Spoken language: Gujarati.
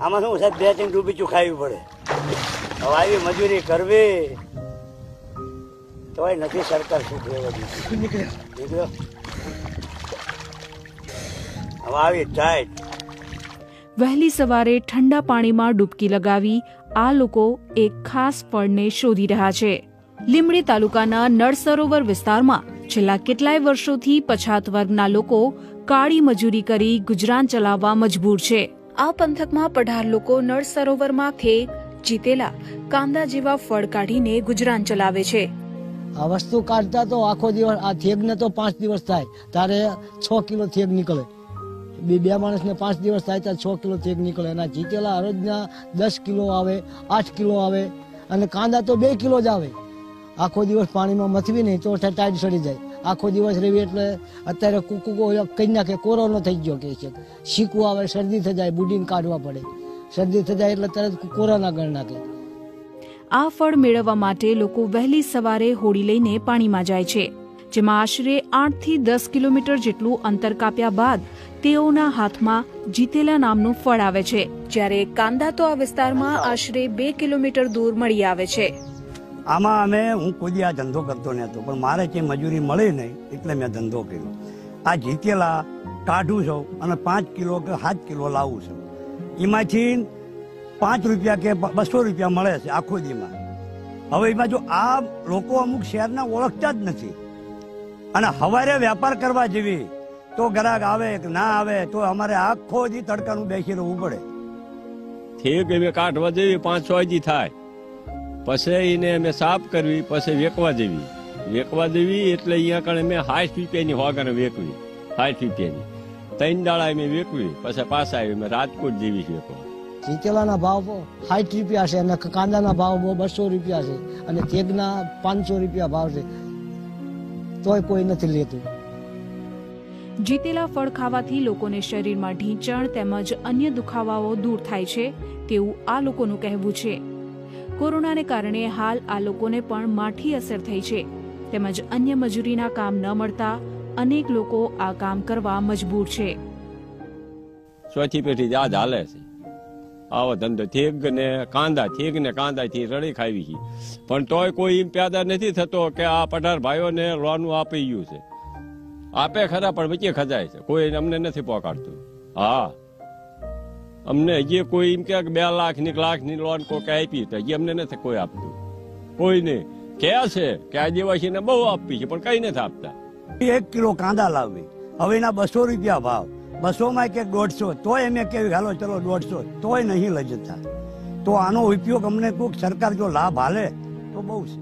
આમાં શું સાહેબ 2-3 ડૂબીચું ખાવી પડે. હવે આવી મજૂરી કરવી તોય નથી સરકાર સુખ રહેવા દીધી. નીકળ્યો હવે આવી ટાઈટ. વહેલી સવારે ઠંડા પાણીમાં ડૂબકી લગાવી આ લોકો એક ખાસ ફળને શોધી રહ્યા છે. લીંબડી તાલુકાના નળ સરોવર વિસ્તારમાં છેલ્લા કેટલાય વર્ષોથી પછાત વર્ગના લોકો કાળી મજૂરી કરી ગુજરાન ચલાવવા મજબૂર છે. આ પંથકમાં 18 લોકો નળ સરોવરમાં થેગ, જીતેલા, કાંદા જેવા ફળ કાઢીને ગુજરાન ચલાવે છે. આ વસ્તુ કાઢતા તો આખો દિવસ, આ થેગને તો 5 દિવસ થાય તારે 6 કિલો થેગ નીકળે. બે માણસને 5 દિવસ થાય ત્યારે 6 કિલો થેગ નીકળે. એના જીતેલા હરોજના 10 કિલો આવે, 8 કિલો આવે અને કાંદા તો 2 કિલો જ આવે. આખો દિવસ પાણીમાં મથવી નહીં તો ટાઈટ સડી જાય. આખો દિવસ રેવી એટલે અત્યારે કૂકુકો કહી નાખે કોરોનો થઈ ગયો કે છે. શીકું આવે, શરદી થઈ જાય, બુડીને કાઢવા પડે. શરદી થઈ જાય એટલે તરત કોરોના ગણ નાખે. આ ફળ મેળવવા માટે લોકો વહેલી સવારે હોડી લઈને પાણીમાં જાય છે, જેમાં આશરે 8 થી 10 કિલોમીટર જેટલું અંતર કાપ્યા બાદ તેઓના હાથમાં જીતેલા નામનું ફળ આવે છે, જ્યારે કાંદા તો આ વિસ્તારમાં આશરે 2 કિલોમીટર દૂર મળી આવે છે. આમાં હું કોઈ આ ધંધો કરતો નહોતો, પણ મારે જે મજૂરી મળી નહીં એટલે મેં ધંધો કર્યો. આ જીતેલા કાઢું છું અને 5 કિલો કે 7 કિલો લાવું છું. એમાંથી 5 રૂપિયા કે 200 રૂપિયા મળે છે આખો દીમાં. હવે એમાં જો આ લોકો અમુક શહેરના ઓળખતા જ નથી અને સવારે વેપાર કરવા જેવી તો ગ્રાહક આવે કે ના આવે તો અમારે આખો દી તડકાનું બેસી રહેવું પડે. થેગ અમે કાઢવા જેવી 5-6 દી થાય, પછી એને અમે સાફ કરવી, પછી વેકવા દેવી એટલે અહીંયા કણે મેં 60 રૂપિયાની હોગાને વેકવી, 60 રૂપિયાની 3 દાડા અમે વેકવી, પછી પાછા આવી મેં રાજકોટ જેવી વેકવા. જીતેલાના ભાવ 60 રૂપિયા છે અને કાંદાના ભાવ 200 રૂપિયા છે અને થેગના 500 રૂપિયા ભાવ છે, તોય કોઈ નથી લેતું. જીતેલા ફળ ખાવાથી લોકોને શરીરમાં ઢીંચણ તેમજ અન્ય દુખાવાઓ દૂર થાય છે તેવું આ લોકોનું કહેવું છે. કોરોનાને કારણે હાલ આ લોકોને પણ માઠી અસર થઈ છે, તેમજ અન્ય મજૂરીના કામ ન મળતા અનેક લોકો આ કામ કરવા મજબૂર છે. ચોથી પેઢી જ આજ હાલે છે આવો ધંધો. થેગ ને કાંદાથી રડી ખાવી છે, પણ તોય કોઈ એમ પેદા નથી થતો કે આ 18 ભાઈઓને લોન આપી ગયું છે. આપે ખરા પણ વચ્ચે ખજાય છે, કોઈ અમને નથી પહોંચાડતું. હા, અમને હજી કોઈ એમ કે 2 લાખની લોન કોઈ આપી તો હજી અમને નથી કોઈ આપતું. કોઈને કે છે કે આદિવાસીને બહુ આપી છે પણ કઈ નથી આપતા. 1 કિલો કાંદા લાવવી, હવે એના 200 રૂપિયા ભાવ, 200 માં કે 150, તોય અમે કેવી હાલો ચલો 150, તોય નહીં લઈ જતા. તો આનો ઉપયોગ અમને કોઈક સરકાર જો લાભ હાલે તો બહુ છે.